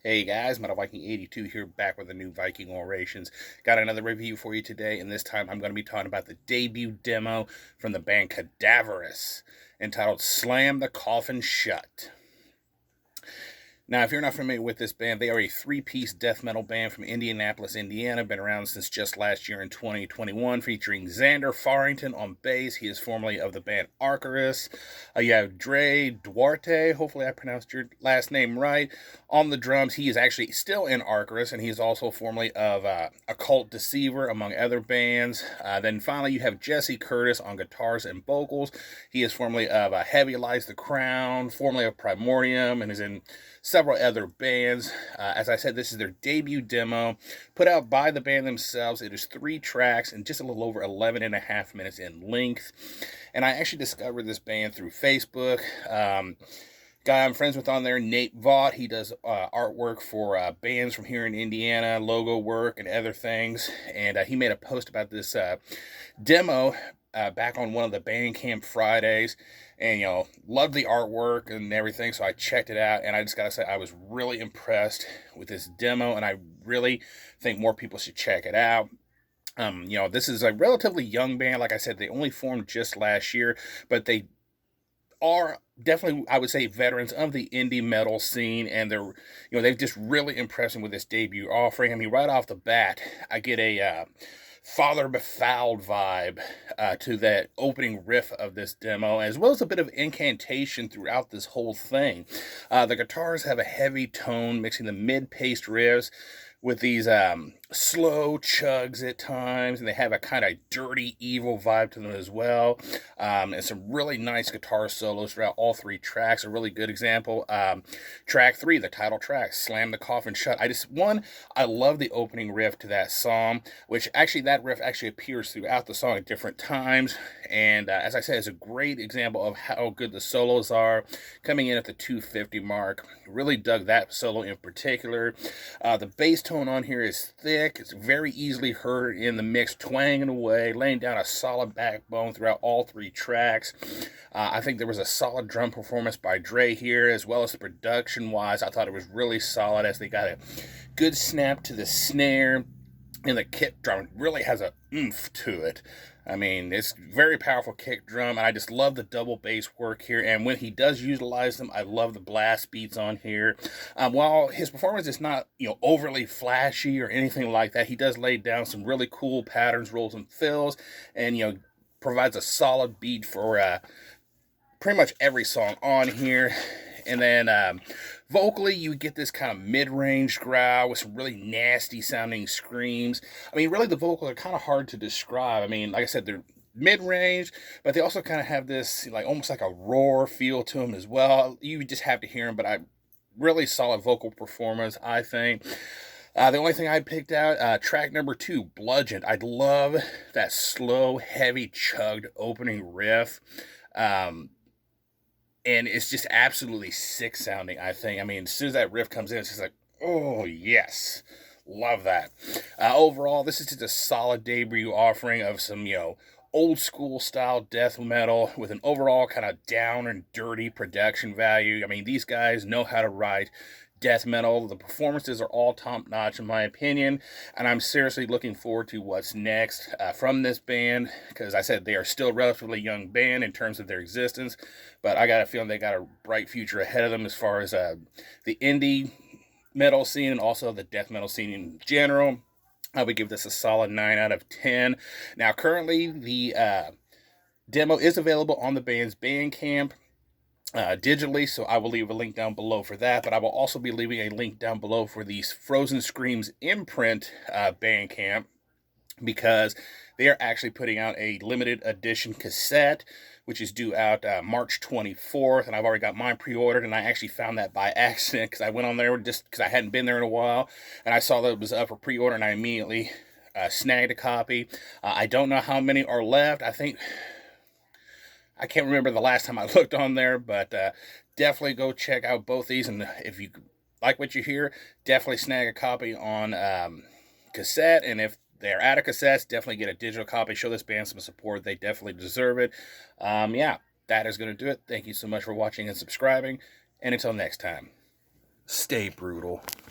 Hey guys, Metal Viking 82 here, back with a new Viking Orations. Got another review for you today, and this time I'm going to be talking about the debut demo from the band Cadaverous, entitled Slam the Coffin Shut. Now, if you're not familiar with this band, they are a three-piece death metal band from Indianapolis, Indiana. Been around since just last year in 2021, featuring Xander Farrington on bass. He is formerly of the band Arcarus. You have Dre Duarte, hopefully I pronounced your last name right, on the drums. He is actually still in Arcarus, and he is also formerly of Occult Deceiver, among other bands. Then finally, you have Jesse Curtis on guitars and vocals. He is formerly of Heavy Lies the Crown, formerly of Primordium, and is in several other bands. As I said, this is their debut demo, put out by the band themselves. It is 3 tracks and just a little over 11 and a half minutes in length. And I actually discovered this band through Facebook. Guy I'm friends with on there, Nate Vaught. He does artwork for bands from here in Indiana, logo work and other things. And he made a post about this demo back on one of the Bandcamp Fridays, and loved the artwork and everything, so I checked it out, and I just gotta say I was really impressed with this demo, and I really think more people should check it out. This is a relatively young band. Like I said, they only formed just last year, but they are definitely, I would say, veterans of the indie metal scene, and they've just really impressed me with this debut offering. I mean, right off the bat, I get a Father Befouled vibe to that opening riff of this demo, as well as a bit of incantation throughout this whole thing. The guitars have a heavy tone, mixing the mid-paced riffs with these slow chugs at times, and they have a kind of dirty, evil vibe to them as well. And some really nice guitar solos throughout all 3 tracks. A really good example, track 3, the title track, Slam the Coffin Shut. I love the opening riff to that song, which actually, that riff actually appears throughout the song at different times. And as I said, it's a great example of how good the solos are, coming in at the 250 mark. Really dug that solo in particular. The bass tone on here is thick. It's very easily heard in the mix, twanging away, laying down a solid backbone throughout all 3 tracks. I think there was a solid drum performance by Dre here, as well as production-wise. I thought it was really solid, as they got a good snap to the snare, and the kick drum really has a oomph to it. I mean, it's very powerful kick drum, and I just love the double bass work here. And when he does utilize them, I love the blast beats on here. While his performance is not, overly flashy or anything like that, he does lay down some really cool patterns, rolls, and fills, and provides a solid beat for pretty much every song on here. And then vocally, you get this kind of mid-range growl with some really nasty sounding screams. I mean, really, the vocals are kind of hard to describe. I mean, like I said, they're mid-range, but they also kind of have this almost like a roar feel to them as well. You just have to hear them, but really solid vocal performance, I think. The only thing I picked out, track number 2, Bludgeoned. I love that slow, heavy, chugged opening riff. And it's just absolutely sick sounding, I think. I mean, as soon as that riff comes in, it's just like, oh, yes. Love that. Overall, this is just a solid debut offering of some, old school style death metal with an overall kind of down and dirty production value. I mean, these guys know how to write death metal. The performances are all top notch in my opinion, and I'm seriously looking forward to what's next from this band, because I said they are still a relatively young band in terms of their existence, but I got a feeling they got a bright future ahead of them as far as the indie metal scene and also the death metal scene in general. I would give this a solid 9 out of 10. Now, currently, the demo is available on the band's Bandcamp digitally, so I will leave a link down below for that, but I will also be leaving a link down below for the Frozen Screams imprint Bandcamp, because they are actually putting out a limited edition cassette, which is due out March 24th, and I've already got mine pre-ordered, and I actually found that by accident, because I went on there just because I hadn't been there in a while, and I saw that it was up for pre-order, and I immediately snagged a copy. I don't know how many are left. I can't remember the last time I looked on there, but definitely go check out both these. And if you like what you hear, definitely snag a copy on cassette. And if they're out of cassettes, definitely get a digital copy. Show this band some support. They definitely deserve it. Yeah, that is going to do it. Thank you so much for watching and subscribing. And until next time, stay brutal.